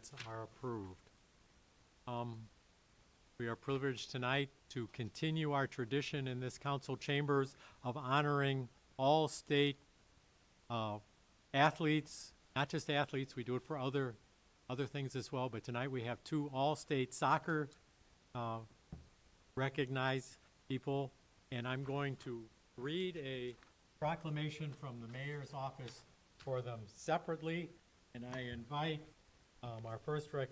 minutes are approved. We are privileged tonight to continue our tradition in this council chambers of honoring all state athletes, not just athletes, we do it for other things as well, but tonight we have two all-state soccer recognized people, and I'm going to read a proclamation from the mayor's office for them separately, and I invite our first person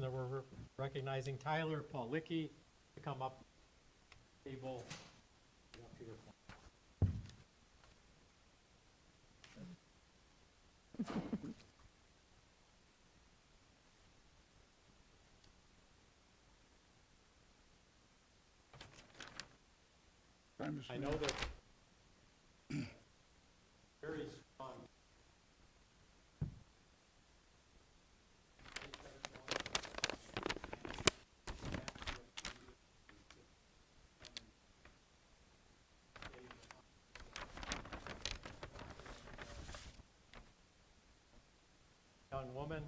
that we're recognizing, Tyler Paulicki, to come up table. Up here. I know that very strong. Young woman.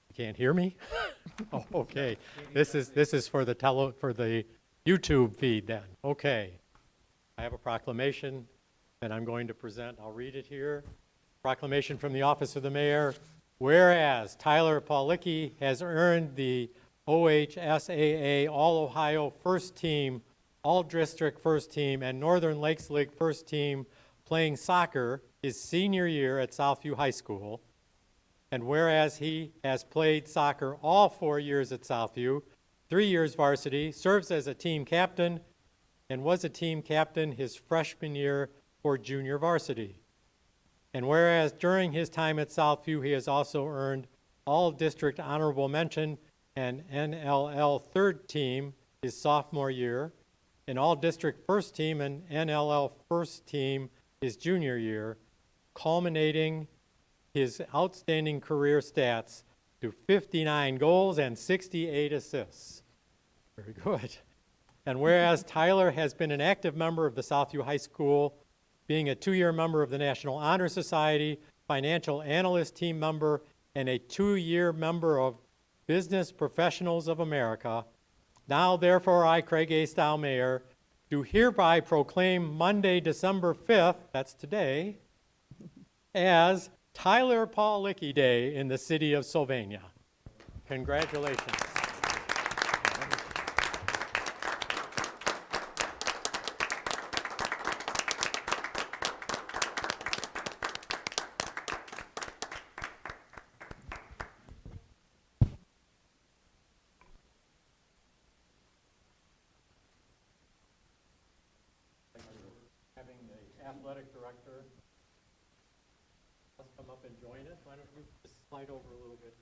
You can't hear me? Oh, okay. This is for the YouTube feed then. Okay. I have a proclamation that I'm going to present. I'll read it here. Proclamation from the office of the mayor. Whereas Tyler Paulicki has earned the OHSAA All-Ohio First Team, All-District First Team, and Northern Lakes League First Team playing soccer his senior year at Southview High School. And whereas he has played soccer all 4 years at Southview, 3 years varsity, serves as a team captain, and was a team captain his freshman year for junior varsity. And whereas during his time at Southview, he has also earned all-district honorable mention and NLL third team his sophomore year, and all-district first team and NLL first team his junior year, culminating his outstanding career stats to 59 goals and 68 assists. Very good. And whereas Tyler has been an active member of the Southview High School, being a 2-year member of the National Honor Society, financial analyst team member, and a 2-year member of Business Professionals of America, now therefore I, Craig A. Stow, Mayor, do hereby proclaim Monday, December 5th, that's today, as Tyler Paulicki Day in the city of Sylvania. Congratulations. Having the athletic director come up and join us. Why don't you just slide over a little bit?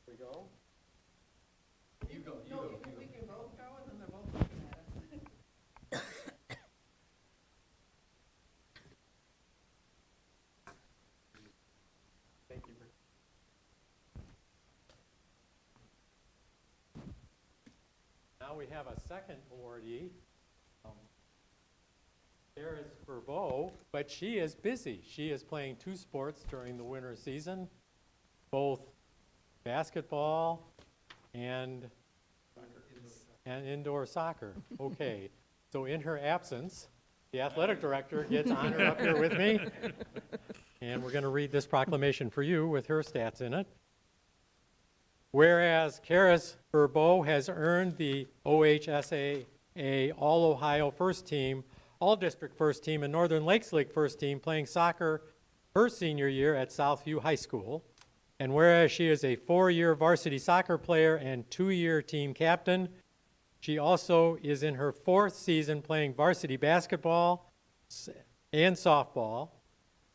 Here we go. You go. We can both go, and then they're both looking at us. Thank you. Now we have a second awardee. Paris Verbeau, but she is busy. She is playing 2 sports during the winter season, both basketball and indoor soccer. Okay, so in her absence, the athletic director gets honored up here with me, and we're going to read this proclamation for you with her stats in it. Whereas Karis Verbeau has earned the OHSAA All-Ohio First Team, All-District First Team, and Northern Lakes League First Team playing soccer her senior year at Southview High School. And whereas she is a 4-year varsity soccer player and 2-year team captain, she also is in her 4th season playing varsity basketball and softball.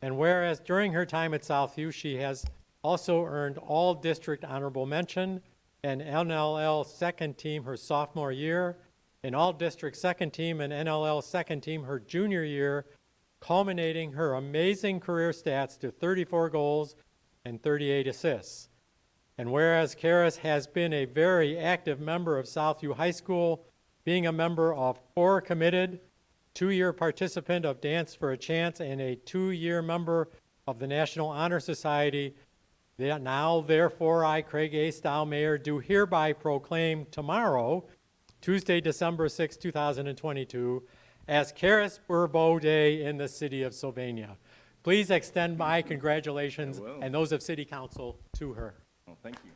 And whereas during her time at Southview, she has also earned all-district honorable mention and NLL second team her sophomore year, an all-district second team and NLL second team her junior year, culminating her amazing career stats to 34 goals and 38 assists. And whereas Karis has been a very active member of Southview High School, being a member of 4 committed, 2-year participant of Dance for a Chance, and a 2-year member of the National Honor Society. Now, therefore, I, Craig A. Stow, Mayor, do hereby proclaim tomorrow, Tuesday, December 6, 2022, as Karis Burbo Day in the city of Sylvania. Please extend my congratulations and those of City Council to her. Well, thank you.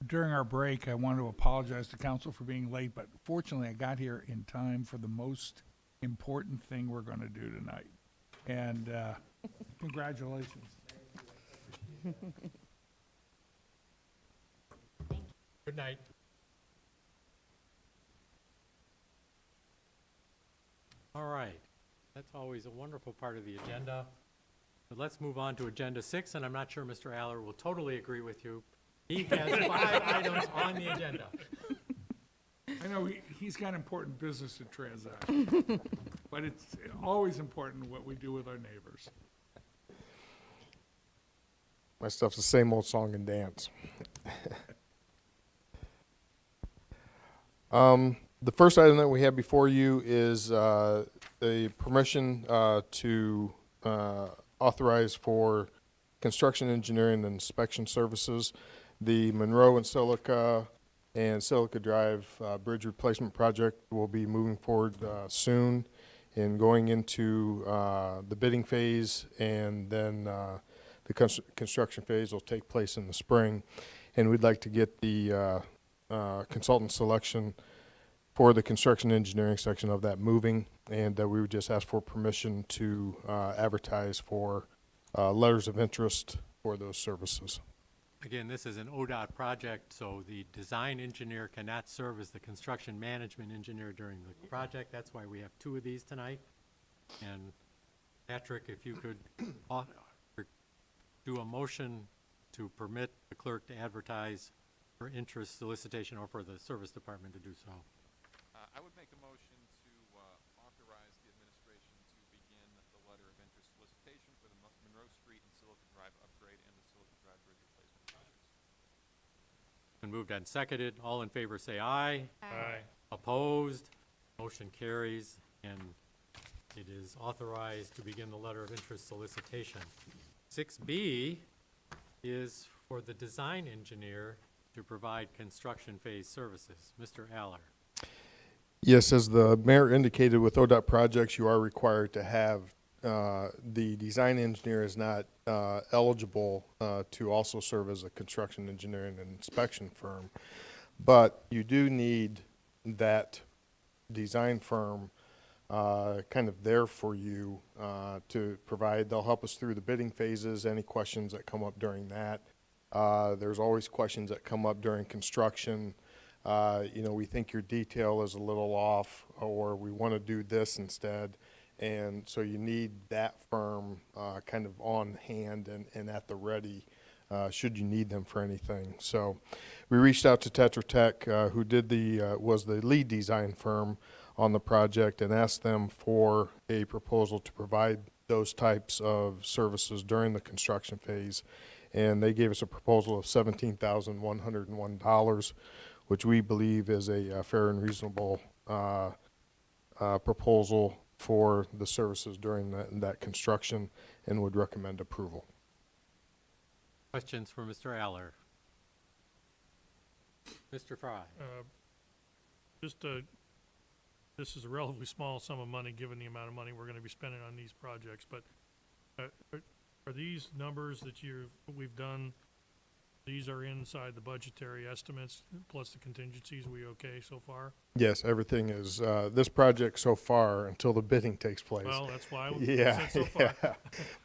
During our break, I want to apologize to council for being late, but fortunately I got here in time for the most important thing we're going to do tonight. And congratulations. Good night. All right, that's always a wonderful part of the agenda. But let's move on to Agenda 6, and I'm not sure Mr. Aller will totally agree with you. He has 5 items on the agenda. I know he's got important business to transact, but it's always important what we do with our neighbors. My stuff's the same old song and dance. The first item that we have before you is the permission to authorize for construction engineering and inspection services. The Monroe and Silica Drive bridge replacement project will be moving forward soon and going into the bidding phase, and then the construction phase will take place in the spring. And we'd like to get the consultant selection for the construction engineering section of that moving, and we would just ask for permission to advertise for letters of interest for those services. Again, this is an ODOT project, so the design engineer cannot serve as the construction management engineer during the project. That's why we have 2 of these tonight. And Patrick, if you could do a motion to permit the clerk to advertise for interest solicitation or for the service department to do so. I would make a motion to authorize the administration to begin the letter of interest solicitation for the Monroe Street and Silica Drive upgrade and the Silica Drive bridge replacement projects. Been moved and seconded. All in favor say aye. Aye. Opposed? Motion carries, and it is authorized to begin the letter of interest solicitation. 6B is for the design engineer to provide construction phase services. Mr. Aller. Yes, as the mayor indicated, with ODOT projects, you are required to have, the design engineer is not eligible to also serve as a construction engineering and inspection firm. But you do need that design firm kind of there for you to provide. They'll help us through the bidding phases, any questions that come up during that. There's always questions that come up during construction. We think your detail is a little off, or we want to do this instead. And so you need that firm kind of on hand and at the ready should you need them for anything. So we reached out to Tetra Tech, who did was the lead design firm on the project and asked them for a proposal to provide those types of services during the construction phase. And they gave us a proposal of $17,101, which we believe is a fair and reasonable proposal for the services during that construction, and would recommend approval. Questions for Mr. Aller? Mr. Fry? This is a relatively small sum of money, given the amount of money we're gonna be spending on these projects, but, are these numbers that we've done, these are inside the budgetary estimates, plus the contingencies, we okay so far? Yes, everything is, this project so far, until the bidding takes place. Well, that's why I Yeah, said so far. yeah.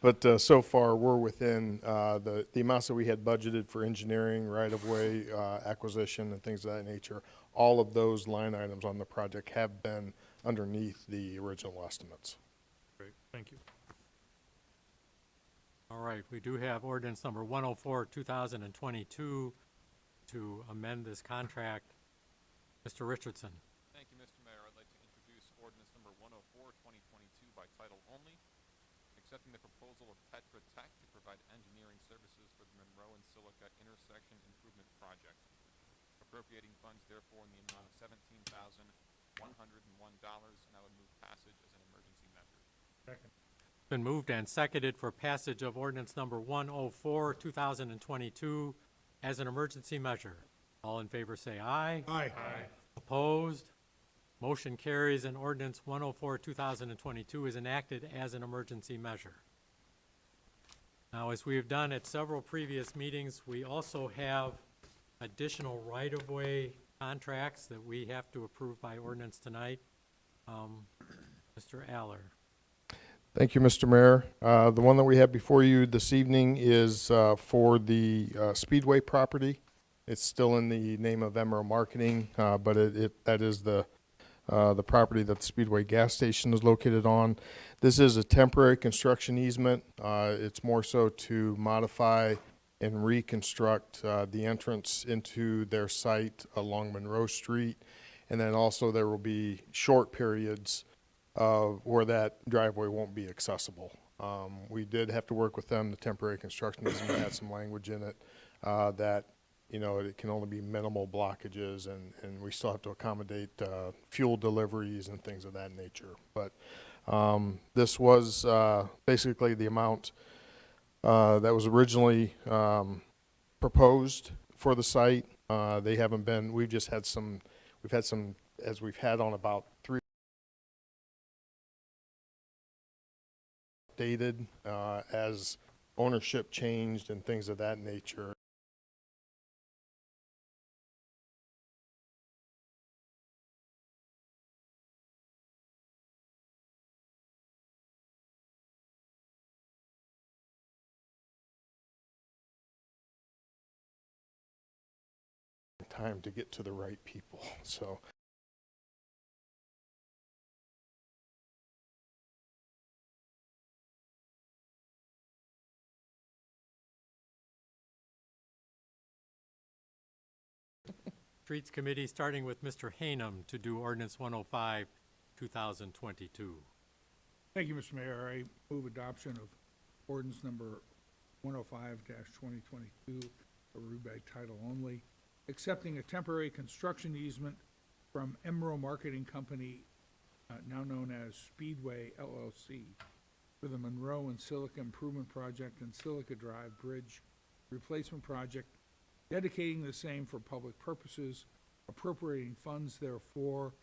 But so far, we're within the amounts that we had budgeted for engineering, right-of-way acquisition, and things of that nature. All of those line items on the project have been underneath the original estimates. Great, thank you. All right, we do have ordinance number 104, 2022 to amend this contract. Mr. Richardson? Thank you, Mr. Mayor. I'd like to introduce ordinance number 104, 2022 by title only, accepting the proposal of Tetra Tech to provide engineering services for the Monroe and Silica Intersection Improvement Project. Appropriating funds therefore in the amount of $17,101, and I would move passage as an emergency measure. Second. Been moved and seconded for passage of ordinance number 104, 2022 as an emergency measure. All in favor say aye. Aye. Opposed? Motion carries and ordinance 104, 2022 is enacted as an emergency measure. Now, as we have done at several previous meetings, we also have additional right-of-way contracts that we have to approve by ordinance tonight. Mr. Aller? Thank you, Mr. Mayor. The one that we have before you this evening is for the Speedway property. It's still in the name of Emerald Marketing, but that is the property that the Speedway gas station is located on. This is a temporary construction easement. It's more so to modify and reconstruct the entrance into their site along Monroe Street. And then also there will be short periods where that driveway won't be accessible. We did have to work with them. The temporary construction easement had some language in it that, you know, it can only be minimal blockages, and we still have to accommodate fuel deliveries and things of that nature. But this was basically the amount that was originally proposed for the site. They haven't been, we've had some, as we've had on about 3 updated as ownership changed and things of that nature. Time to get to the right people. So Streets Committee, starting with Mr. Hanem to do ordinance 105, 2022. Thank you, Mr. Mayor. I move adoption of ordinance number 105-2022, a read by title only, accepting a temporary construction easement from Emerald Marketing Company, now known as Speedway LLC, for the Monroe and Silica Improvement Project and Silica Drive Bridge Replacement Project, dedicating the same for public purposes, appropriating funds therefore,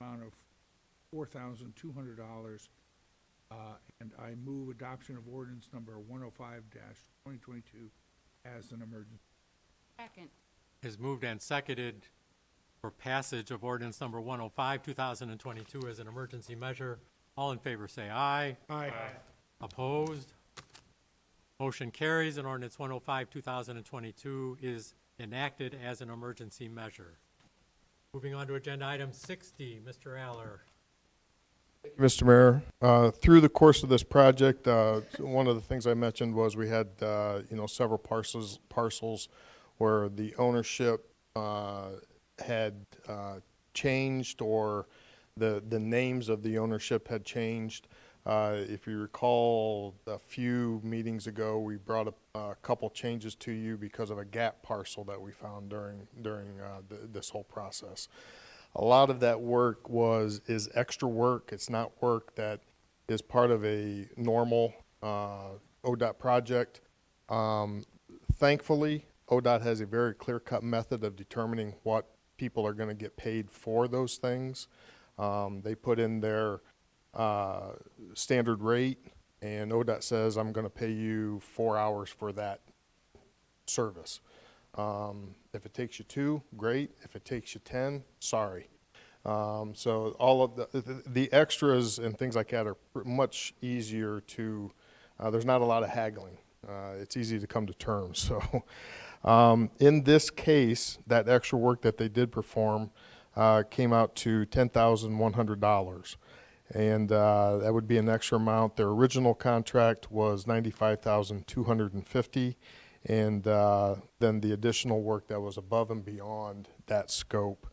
amount of $4,200, and I move adoption of ordinance number 105-2022 as an emergency. Second. Is moved and seconded for passage of ordinance number 105, 2022 as an emergency measure. All in favor say aye. Aye. Opposed? Motion carries and ordinance 105, 2022 is enacted as an emergency measure. Moving on to agenda item 60, Mr. Aller. Mr. Mayor, through the course of this project, one of the things I mentioned was we had, several parcels where the ownership had changed, or the names of the ownership had changed. If you recall, a few meetings ago, we brought up a couple changes to you because of a gap parcel that we found during this whole process. A lot of that work is extra work. It's not work that is part of a normal ODOT project. Thankfully, ODOT has a very clear-cut method of determining what people are going to get paid for those things. They put in their standard rate, and ODOT says, I'm going to pay you 4 hours for that service. If it takes you 2, great. If it takes you 10, sorry. So all of the extras and things like that are much easier to, there's not a lot of haggling. It's easy to come to terms. So in this case, that extra work that they did perform came out to $10,100. And that would be an extra amount. Their original contract was $95,250, and then the additional work that was above and beyond that scope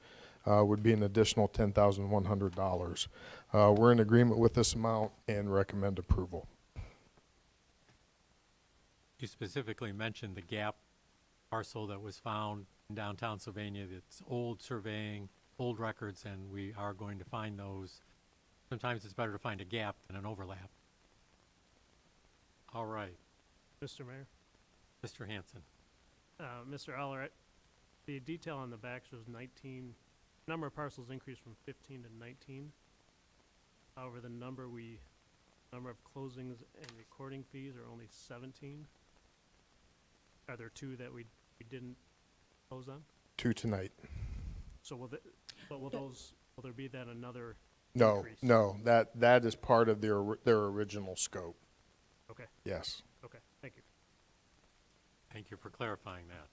would be an additional $10,100. We're in agreement with this amount and recommend approval. You specifically mentioned the gap parcel that was found in downtown Sylvania. It's old surveying, old records, and we are going to find those. Sometimes it's better to find a gap than an overlap. All right, Mr. Mayor, Mr. Hanson. Mr. Aller, the detail on the back shows 19, number of parcels increased from 15 to 19. However, the number of closings and recording fees are only 17. Are there 2 that we didn't close on? 2 tonight. So will there be then another No, increase? no, that is part of their original scope. Okay, Yes. okay, thank you. Thank you for clarifying that.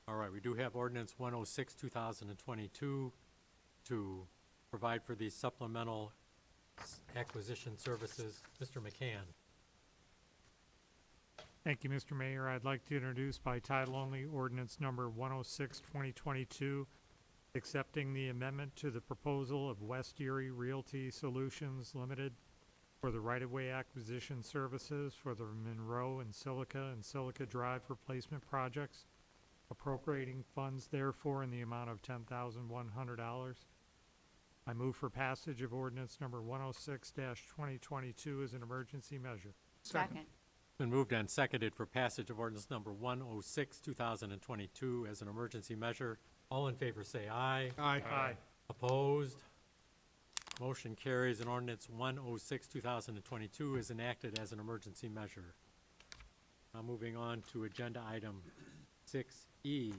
All right, we do have ordinance 106, 2022 to provide for these supplemental acquisition services. Mr. McCann. Thank you, Mr. Mayor. I'd like to introduce by title only ordinance number 106, 2022, accepting the amendment to the proposal of West Erie Realty Solutions Limited for the right-of-way acquisition services for the Monroe and Silica Drive replacement projects, appropriating funds therefore in the amount of $10,100. I move for passage of ordinance number 106-2022 as an emergency measure. Second. Been moved and seconded for passage of ordinance number 106, 2022 as an emergency measure. All in favor say aye. Aye. Opposed? Motion carries, and ordinance 106, 2022 is enacted as an emergency measure. Now moving on to agenda item 6E.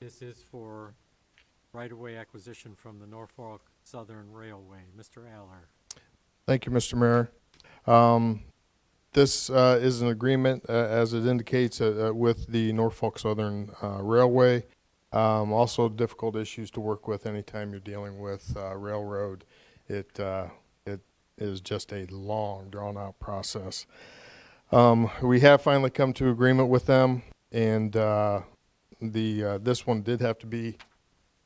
This is for right-of-way acquisition from the Norfolk Southern Railway. Mr. Aller. Thank you, Mr. Mayor. This is an agreement, as it indicates, with the Norfolk Southern Railway. Also difficult issues to work with anytime you're dealing with railroad. It is just a long, drawn-out process. We have finally come to agreement with them, and this one did have to be,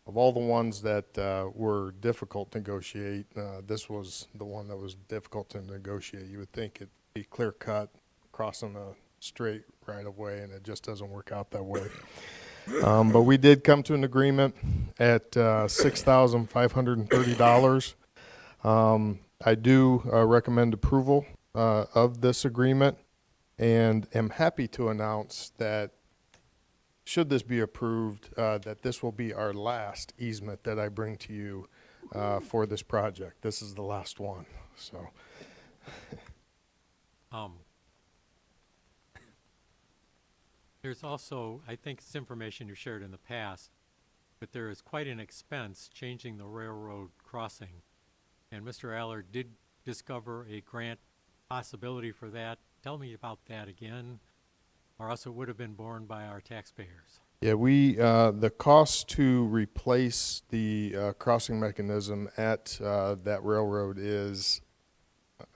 of all the ones that were difficult to negotiate, this was the one that was difficult to negotiate. You would think it'd be clear-cut, crossing a straight right-of-way, and it just doesn't work out that way. But we did come to an agreement at $6,530. I do recommend approval of this agreement, and am happy to announce that should this be approved, that this will be our last easement that I bring to you for this project. This is the last one, so. There's also, I think it's information you shared in the past, but there is quite an expense changing the railroad crossing. And Mr. Aller did discover a grant possibility for that. Tell me about that again, or else it would have been borne by our taxpayers. Yeah, the cost to replace the crossing mechanism at that railroad is,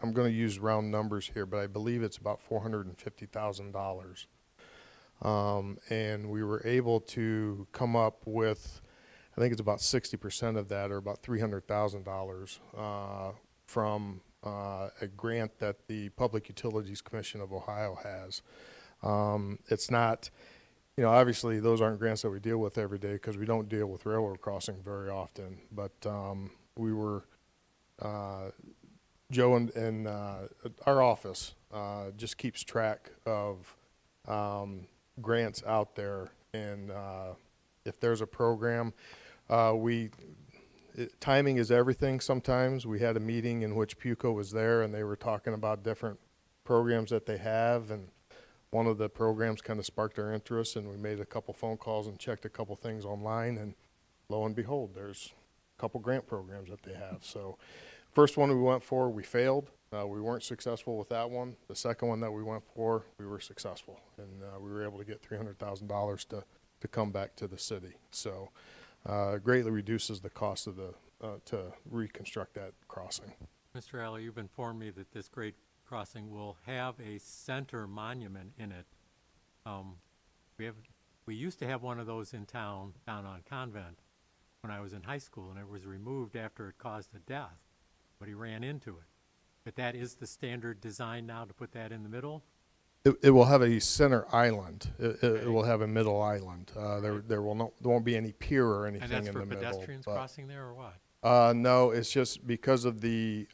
I'm going to use round numbers here, but I believe it's about $450,000. And we were able to come up with I think it's about 60% of that, or about $300,000, from a grant that the Public Utilities Commission of Ohio has. It's not, obviously those aren't grants that we deal with every day because we don't deal with railroad crossing very often. But we were, Joe and our office just keeps track of grants out there, and if there's a program, timing is everything sometimes. We had a meeting in which PUCO was there, and they were talking about different programs that they have, and one of the programs kind of sparked our interest, and we made a couple phone calls and checked a couple things online, and lo and behold, there's a couple grant programs that they have. So first one we went for, we failed. We weren't successful with that one. The second one that we went for, we were successful, and we were able to get $300,000 to come back to the city. So greatly reduces the cost of to reconstruct that crossing. Mr. Alley, you've informed me that this great crossing will have a center monument in it. We used to have one of those in town, down on Convent, when I was in high school, and it was removed after it caused a death. But he ran into it. But that is the standard design now, to put that in the middle? It will have a center island. It will have a middle island. There won't be any pier or anything in the middle. And that's for pedestrians crossing there, or what? No, it's just because of the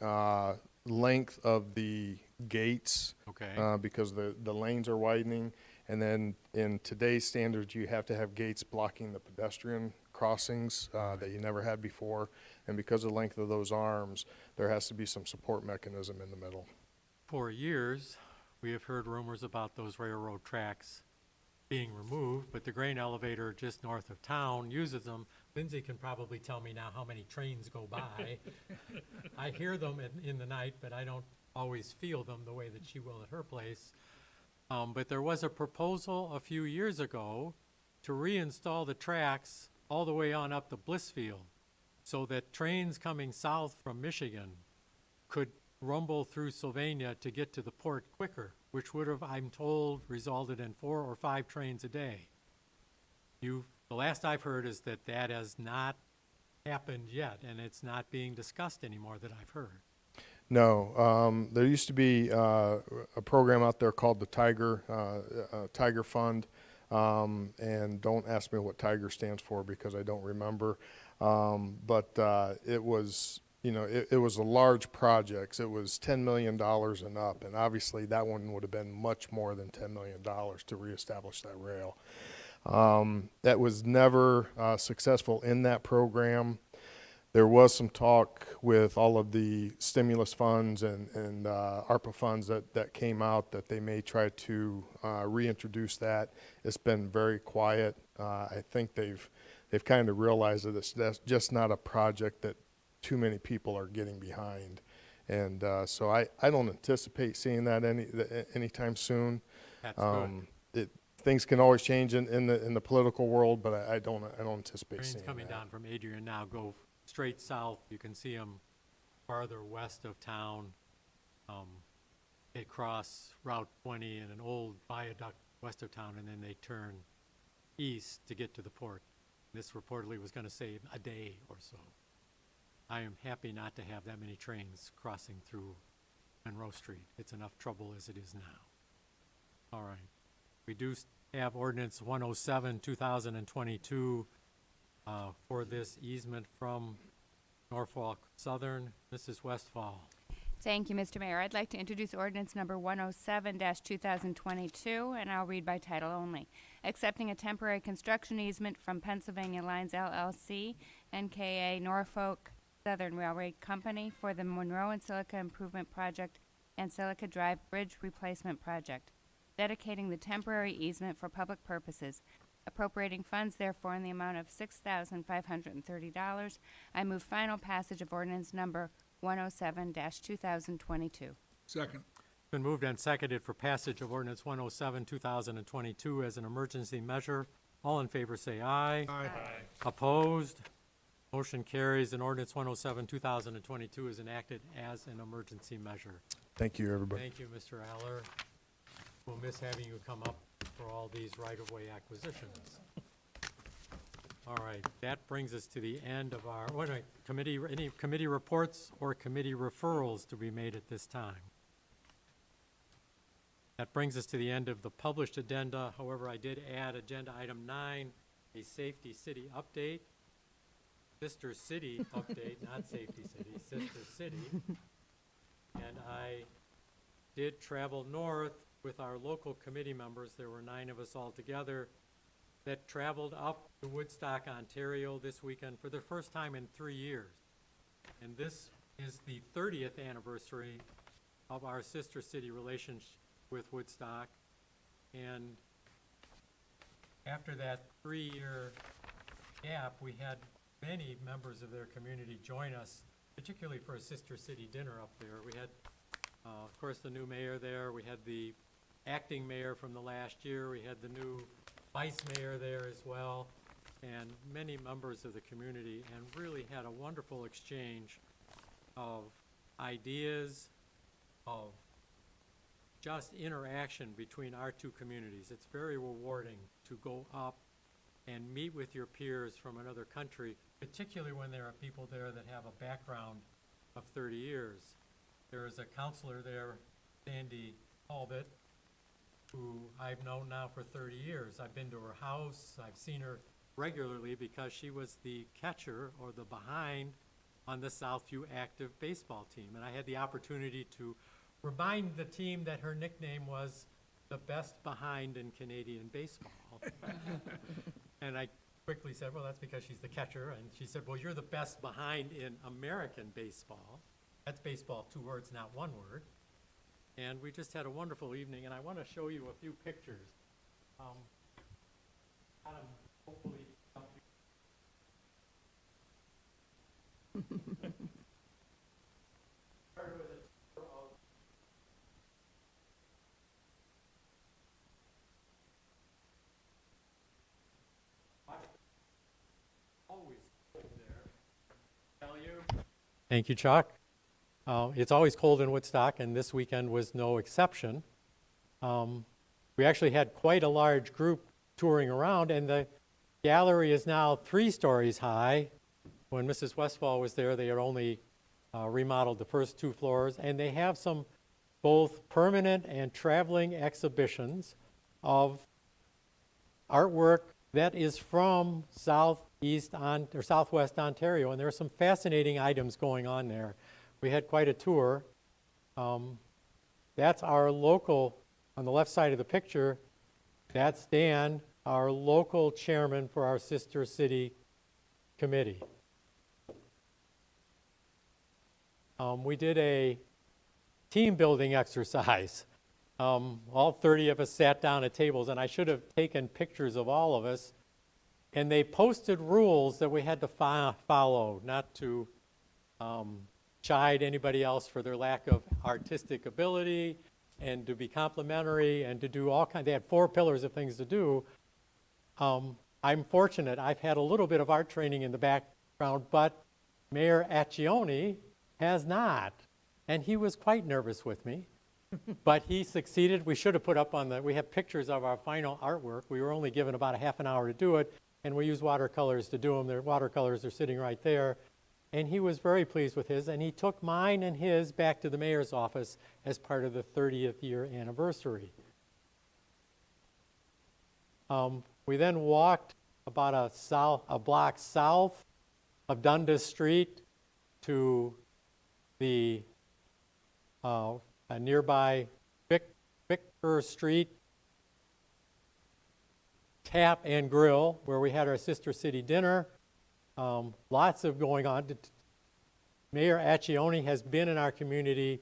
length of the gates. Okay. Because the lanes are widening, and then in today's standards, you have to have gates blocking the pedestrian crossings that you never had before, and because of the length of those arms, there has to be some support mechanism in the middle. For years, we have heard rumors about those railroad tracks being removed, but the grain elevator just north of town uses them. Lindsay can probably tell me now how many trains go by. I hear them in the night, but I don't always feel them the way that she will at her place. But there was a proposal a few years ago to reinstall the tracks all the way on up to Blissfield, so that trains coming south from Michigan could rumble through Sylvania to get to the port quicker, which would have, I'm told, resulted in 4 or 5 trains a day. The last I've heard is that has not happened yet, and it's not being discussed anymore that I've heard. No, there used to be a program out there called the Tiger Fund, and don't ask me what Tiger stands for because I don't remember. But it was, it was a large project. It was $10 million and up, and obviously that one would have been much more than $10 million to reestablish that rail. That was never successful in that program. There was some talk with all of the stimulus funds and ARPA funds that came out that they may try to reintroduce that. It's been very quiet. I think they've kind of realized that that's just not a project that too many people are getting behind. And so I don't anticipate seeing that anytime soon. That's good. Things can always change in the political world, but I don't anticipate Trains seeing coming that. down from Adrian now go straight south. You can see them farther west of town. They cross Route 20 and an old viaduct west of town, and then they turn east to get to the port. This reportedly was going to save a day or so. I am happy not to have that many trains crossing through Monroe Street. It's enough trouble as it is now. All right. We do have ordinance 107, 2022, for this easement from Norfolk Southern. Mrs. Westfall. Thank you, Mr. Mayor. I'd like to introduce ordinance number 107-2022, and I'll read by title only. Accepting a temporary construction easement from Pennsylvania Lines LLC, NKA Norfolk Southern Railway Company for the Monroe and Silica Improvement Project and Silica Drive Bridge Replacement Project. Dedicating the temporary easement for public purposes. Appropriating funds therefore in the amount of $6,530. I move final passage of ordinance number 107-2022. Second. Been moved and seconded for passage of ordinance 107, 2022 as an emergency measure. All in favor say aye. Aye. Opposed? Motion carries, and ordinance 107, 2022 is enacted as an emergency measure. Thank you, everybody. Thank you, Mr. Aller. We'll miss having you come up for all these right-of-way acquisitions. All right, that brings us to the end of our, wait, committee, any committee reports or committee referrals to be made at this time? That brings us to the end of the published agenda. However, I did add agenda item 9, a safety city update. Sister City update, not Safety City, Sister City. And I did travel north with our local committee members. There were 9 of us all together that traveled up to Woodstock, Ontario this weekend for the first time in 3 years. And this is the 30th anniversary of our Sister City relationship with Woodstock. And after that 3-year gap, we had many members of their community join us, particularly for a Sister City dinner up there. We had, of course, the new mayor there. We had the acting mayor from the last year. We had the new vice mayor there as well, and many members of the community, and really had a wonderful exchange of ideas, of just interaction between our two communities. It's very rewarding to go up and meet with your peers from another country, particularly when there are people there that have a background of 30 years. There is a counselor there, Sandy Talbot, who I've known now for 30 years. I've been to her house. I've seen her regularly because she was the catcher or the behind on the Southview active baseball team. And I had the opportunity to remind the team that her nickname was the best behind in Canadian baseball. And I quickly said, well, that's because she's the catcher. And she said, well, you're the best behind in American baseball. That's baseball, 2 words, not 1 word. And we just had a wonderful evening, and I want to show you a few pictures. Adam, hopefully, started with a tour of always cold there. Tell you. Thank you, Chuck. It's always cold in Woodstock, and this weekend was no exception. We actually had quite a large group touring around, and the gallery is now 3 stories high. When Mrs. Westfall was there, they had only remodeled the first 2 floors, and they have some both permanent and traveling exhibitions of artwork that is from southwest Ontario, and there are some fascinating items going on there. We had quite a tour. That's our local, on the left side of the picture, that's Dan, our local chairman for our Sister City Committee. We did a team building exercise. All 30 of us sat down at tables, and I should have taken pictures of all of us. And they posted rules that we had to follow, not to chide anybody else for their lack of artistic ability, and to be complimentary, and to do all kinds. They had 4 pillars of things to do. I'm fortunate. I've had a little bit of art training in the background, but Mayor Accioni has not. And he was quite nervous with me. But he succeeded. We should have put up we have pictures of our final artwork. We were only given about a half an hour to do it, and we used watercolors to do them. Their watercolors are sitting right there. And he was very pleased with his, and he took mine and his back to the mayor's office as part of the 30th year anniversary. We then walked about a block south of Dundas Street to the a nearby Victor Street Tap and Grill, where we had our Sister City dinner. Lots of going on. Mayor Accioni has been in our community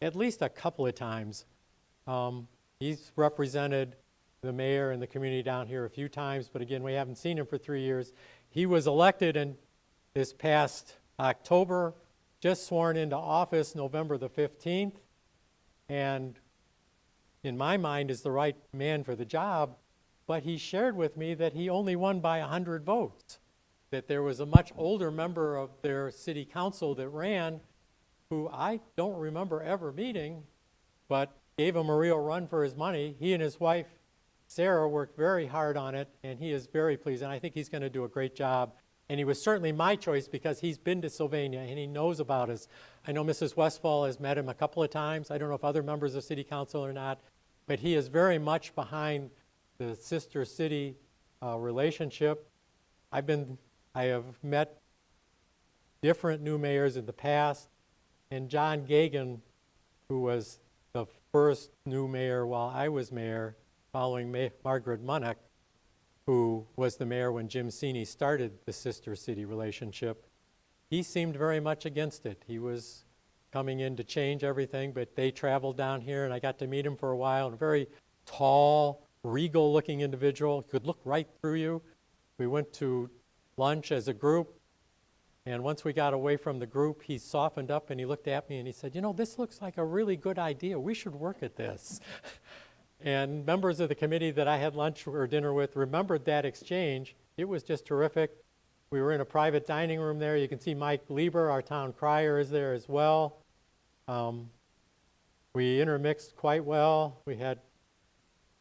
at least a couple of times. He's represented the mayor and the community down here a few times, but again, we haven't seen him for 3 years. He was elected in this past October, just sworn into office November the 15th, and in my mind is the right man for the job, but he shared with me that he only won by 100 votes. That there was a much older member of their city council that ran, who I don't remember ever meeting, but gave him a real run for his money. He and his wife Sarah worked very hard on it, and he is very pleased, and I think he's going to do a great job. And he was certainly my choice because he's been to Sylvania and he knows about us. I know Mrs. Westfall has met him a couple of times. I don't know if other members of City Council or not, but he is very much behind the sister city relationship. I have met different new mayors in the past, and John Gagan, who was the first new mayor while I was mayor, following Margaret Munnick, who was the mayor when Jim Sini started the sister city relationship, he seemed very much against it. He was coming in to change everything, but they traveled down here, and I got to meet him for a while. A very tall, regal-looking individual, could look right through you. We went to lunch as a group, and once we got away from the group, he softened up and he looked at me and he said, "You know, this looks like a really good idea. We should work at this." And members of the committee that I had lunch or dinner with remembered that exchange. It was just terrific. We were in a private dining room there. You can see Mike Lieber, our town crier, is there as well. We intermixed quite well. We had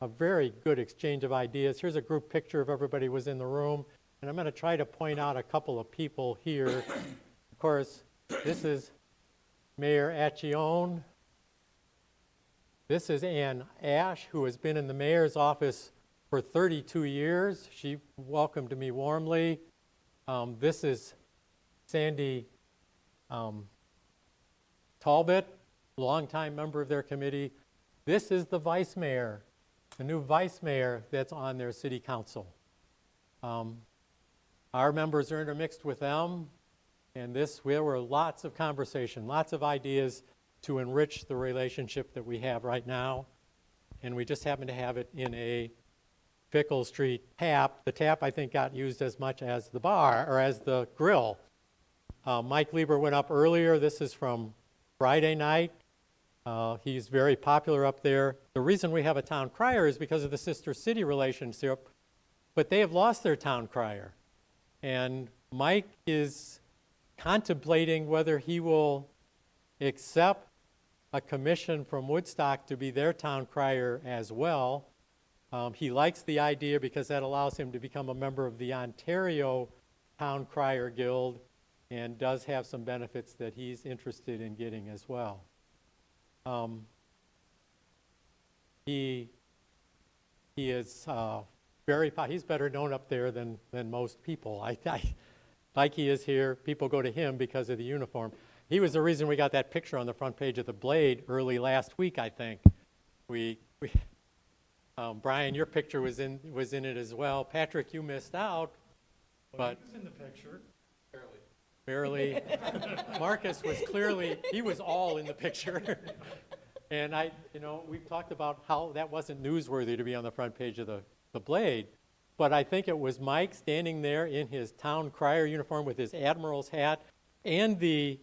a very good exchange of ideas. Here's a group picture of everybody who was in the room. And I'm going to try to point out a couple of people here. Of course, this is Mayor Accione. This is Ann Ash, who has been in the mayor's office for 32 years. She welcomed me warmly. This is Sandy Talbot, longtime member of their committee. This is the vice mayor, the new vice mayor that's on their city council. Our members are intermixed with them, and there were lots of conversation, lots of ideas to enrich the relationship that we have right now. And we just happen to have it in a Pickle Street tap. The tap, I think, got used as much as the bar, or as the grill. Mike Lieber went up earlier. This is from Friday night. He's very popular up there. The reason we have a town crier is because of the sister city relationship, but they have lost their town crier. And Mike is contemplating whether he will accept a commission from Woodstock to be their town crier as well. He likes the idea because that allows him to become a member of the Ontario Town Crier Guild and does have some benefits that he's interested in getting as well. He is he's better known up there than most people. Like he is here, people go to him because of the uniform. He was the reason we got that picture on the front page of the Blade early last week, I think. Brian, your picture was in it as well. Patrick, you missed out, but It's in the picture. barely. Marcus was he was all in the picture. And we've talked about how that wasn't newsworthy to be on the front page of the Blade, but I think it was Mike standing there in his town crier uniform with his admiral's hat and the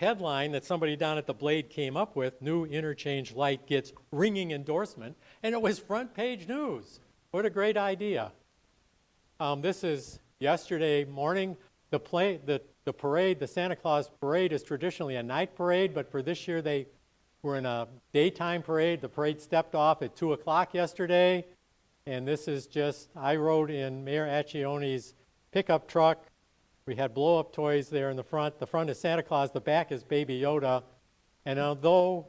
headline that somebody down at the Blade came up with, "New interchange light gets ringing endorsement," and it was front page news. What a great idea. This is yesterday morning. The parade, the Santa Claus parade, is traditionally a night parade, but for this year they were in a daytime parade. The parade stepped off at 2 o'clock yesterday, and this is I rode in Mayor Accione's pickup truck. We had blow-up toys there in the front. The front is Santa Claus, the back is Baby Yoda. And although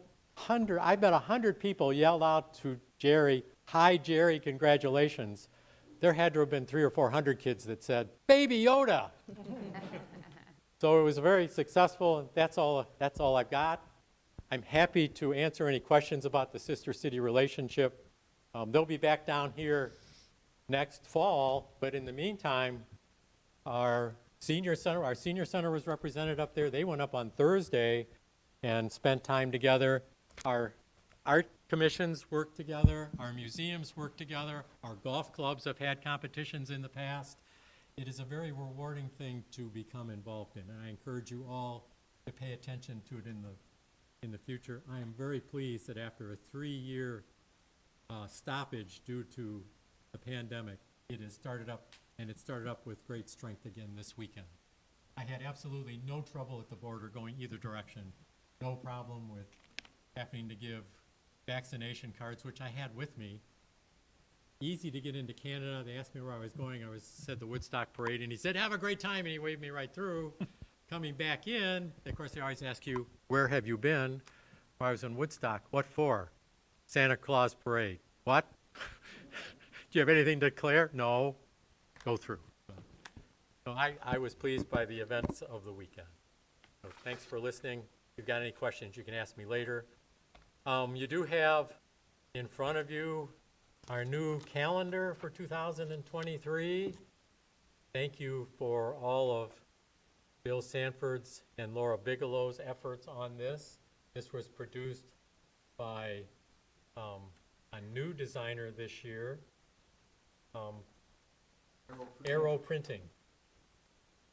I bet 100 people yelled out to Jerry, "Hi, Jerry, congratulations," there had to have been 300 or 400 kids that said, "Baby Yoda." So it was very successful, and that's all I've got. I'm happy to answer any questions about the sister city relationship. They'll be back down here next fall, but in the meantime, our senior center was represented up there. They went up on Thursday and spent time together. Our art commissions work together, our museums work together, our golf clubs have had competitions in the past. It is a very rewarding thing to become involved in, and I encourage you all to pay attention to it in the future. I am very pleased that after a 3-year stoppage due to the pandemic, it has started up, and it started up with great strength again this weekend. I had absolutely no trouble at the border going either direction. No problem with having to give vaccination cards, which I had with me, easy to get into Canada. They asked me where I was going. I said the Woodstock Parade, and he said, have a great time, and he waved me right through. Coming back in, of course, they always ask you, where have you been? Well, I was in Woodstock. What for? Santa Claus Parade. What? Do you have anything to declare? No. Go through. So I was pleased by the events of the weekend. So thanks for listening. If you've got any questions, you can ask me later. You do have in front of you our new calendar for 2023. Thank you for all of Bill Sanford's and Laura Bigelow's efforts on this. This was produced by a new designer this year, Arrow Printing.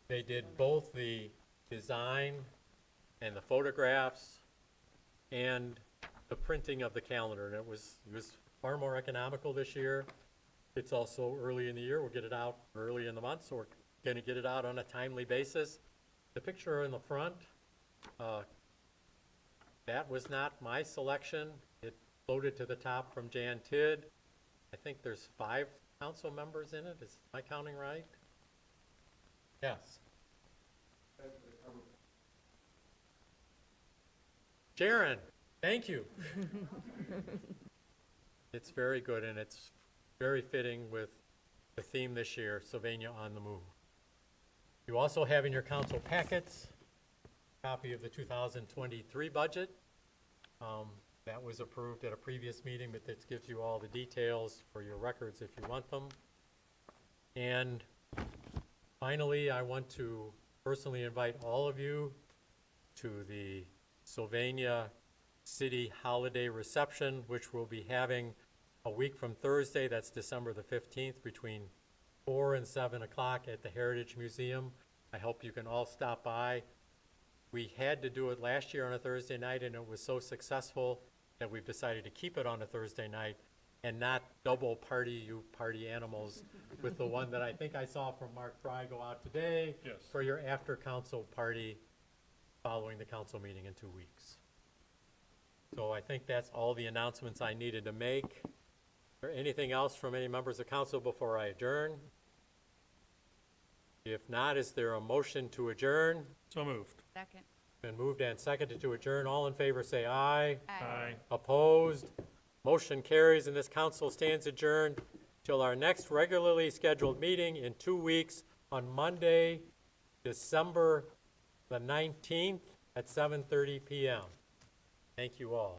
They did both the design and the photographs and the printing of the calendar, and it was far more economical this year. It's also early in the year. We'll get it out early in the month, so we're going to get it out on a timely basis. The picture in the front, that was not my selection. It floated to the top from Jan Tidd. I think there's 5 council members in it. Is my counting right? Yes. Sharon, thank you. It's very good, and it's very fitting with the theme this year, Sylvania on the Move. You also have in your council packets a copy of the 2023 budget. That was approved at a previous meeting, but this gives you all the details for your records if you want them. And finally, I want to personally invite all of you to the Sylvania City Holiday Reception, which we'll be having a week from Thursday. That's December the 15th, between 4 and 7 o'clock at the Heritage Museum. I hope you can all stop by. We had to do it last year on a Thursday night, and it was so successful that we've decided to keep it on a Thursday night and not double party animals with the one that I think I saw from Mark Fry go out today. Yes. For your after-council party following the council meeting in 2 weeks. So I think that's all the announcements I needed to make. Is there anything else from any members of council before I adjourn? If not, is there a motion to adjourn? So moved. Second. Been moved and seconded to adjourn. All in favor say aye. Aye. Opposed? Motion carries, and this council stands adjourned till our next regularly scheduled meeting in 2 weeks on Monday, December the 19th at 7:30 p.m. Thank you all.